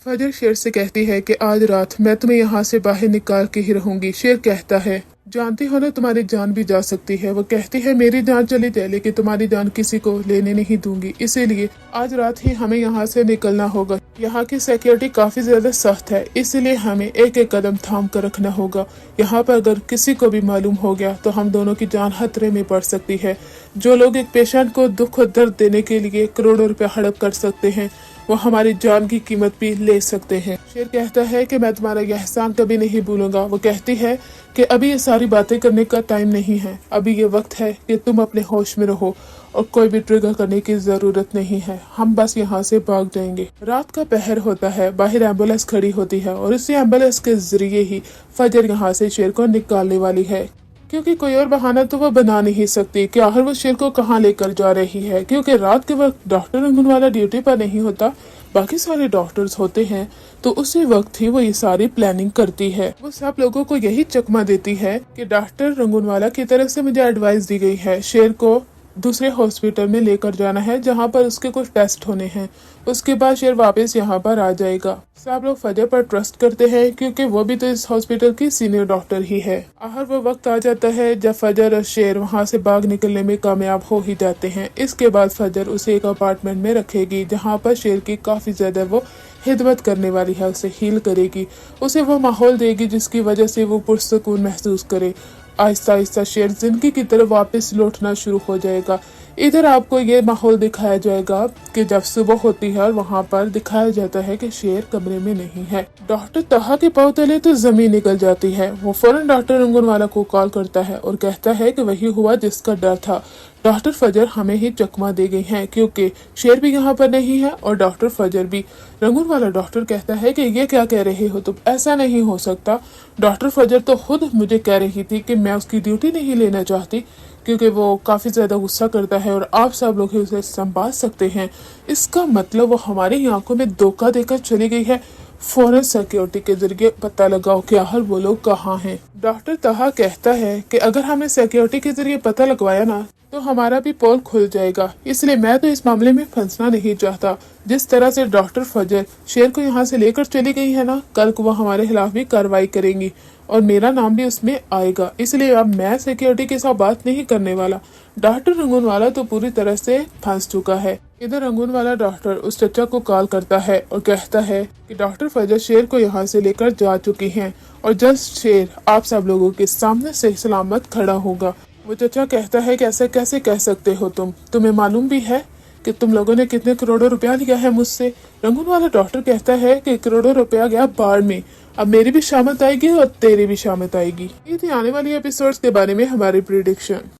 फजर शेर से कहती है कि आज रात मैं तुम्हें यहाँ से बाहर निकाल के ही रहूंगी। शेर कहता है जानती हो ना तुम्हारी जान भी जा सकती है। वो कहती है मेरी जान चली जाए लेकिन तुम्हारी जान किसी को लेने नहीं दूंगी, इसीलिए आज रात ही हमें यहाँ से निकलना होगा। यहाँ की सिक्योरिटी काफी ज्यादा सख्त है, इसीलिए हमें एक एक कदम थाम कर रखना होगा। यहाँ पर अगर किसी को भी मालूम हो गया तो हम दोनों की जान खतरे में पड़ सकती है। जो लोग एक पेशेंट को दुख और दर्द देने के लिए करोड़ों रुपया हड़प कर सकते हैं, वो हमारी जान की कीमत भी ले सकते हैं। शेर कहता है कि मैं तुम्हारा यह एहसान कभी नहीं भूलूंगा। वो कहती है कि अभी ये सारी बातें करने का टाइम नहीं है, अभी ये वक्त है कि तुम अपने होश में रहो और कोई भी ट्रिगर करने की जरूरत नहीं है, हम बस यहाँ से भाग जाएंगे। रात का पहर होता है, बाहर एम्बुलेंस खड़ी होती है और इसी एम्बुलेंस के जरिए ही फजर यहाँ से शेर को निकालने वाली है, क्योंकि कोई और बहाना तो वो बना नहीं सकती कि आखिर वो शेर को कहाँ लेकर जा रही है। क्योंकि रात के वक्त डॉक्टर रंगूनवाला ड्यूटी पर नहीं होता, बाकी सारे डॉक्टर्स होते हैं, तो उसी वक्त ही वो ये सारी प्लानिंग करती है। वो सब लोगों को यही चकमा देती है कि डॉक्टर रंगूनवाला की तरफ से मुझे एडवाइस दी गई है शेर को दूसरे हॉस्पिटल में लेकर जाना है जहाँ पर उसके कुछ टेस्ट होने हैं, उसके बाद शेर वापस यहाँ पर आ जाएगा। सब लोग फजर पर ट्रस्ट करते हैं क्योंकि वो भी तो इस हॉस्पिटल की सीनियर डॉक्टर ही है। आखिर वो वक्त आ जाता है जब फजर और शेर वहाँ से भाग निकलने में कामयाब हो ही जाते हैं। इसके बाद फजर उसे एक अपार्टमेंट में रखेगी जहाँ पर शेर की काफी ज्यादा वो खिदमत करने वाली है, उसे हील करेगी, उसे वो माहौल देगी जिसकी वजह से वो पुरसकून महसूस करे। आहिस्ता आहिस्ता शेर जिंदगी की तरफ वापस लौटना शुरू हो जाएगा। इधर आपको ये माहौल दिखाया जाएगा कि जब सुबह होती है और वहाँ पर दिखाया जाता है कि शेर कमरे में नहीं है। डॉक्टर तहा के पाँव तले तो जमीन निकल जाती है। वो फौरन डॉक्टर रंगूनवाला को कॉल करता है और कहता है कि वही हुआ जिसका डर था। डॉक्टर फजर हमें ही चकमा दे गई हैं क्योंकि शेर भी यहाँ पर नहीं है और डॉक्टर फजर भी। रंगूनवाला डॉक्टर कहता है कि ये क्या कह रहे हो तुम, ऐसा नहीं हो सकता। डॉक्टर फजर तो खुद मुझे कह रही थी कि मैं उसकी ड्यूटी नहीं लेना चाहती क्योंकि वो काफी ज्यादा गुस्सा करता है और आप सब लोग ही उसे संभाल सकते हैं। इसका मतलब वो हमारी आंखों में धोखा देकर चली गई है। फौरन सिक्योरिटी के जरिए पता लगाओ कि आखिर वो लोग कहाँ हैं। डॉक्टर तहा कहता है कि अगर हमने सिक्योरिटी के जरिए पता लगवाया ना तो हमारा भी पोल खुल जाएगा, इसलिए मैं तो इस मामले में फंसना नहीं चाहता। जिस तरह से डॉक्टर फजर शेर को यहाँ से लेकर चली गई है ना, कल को वो हमारे खिलाफ भी कार्रवाई करेंगी और मेरा नाम भी उसमें आएगा, इसलिए अब मैं सिक्योरिटी के साथ बात नहीं करने वाला। डॉक्टर रंगूनवाला तो पूरी तरह से फंस चुका है। इधर रंगूनवाला डॉक्टर उस चचा को कॉल करता है और कहता है कि डॉक्टर फजर शेर को यहाँ से लेकर जा चुकी हैं और जल्द शेर आप सब लोगों के सामने से सलामत खड़ा होगा। वो चचा कहता है कि ऐसे कैसे कह सकते हो तुम्हें मालूम भी है कि तुम लोगों ने कितने करोड़ों रुपया लिया है मुझसे। रंगूनवाला डॉक्टर कहता है कि करोड़ों रुपया गया बाढ़ में, अब मेरी भी शामत आएगी और तेरी भी शामत आएगी। ये थी आने वाली एपिसोड्स के बारे में हमारी प्रिडिक्शन।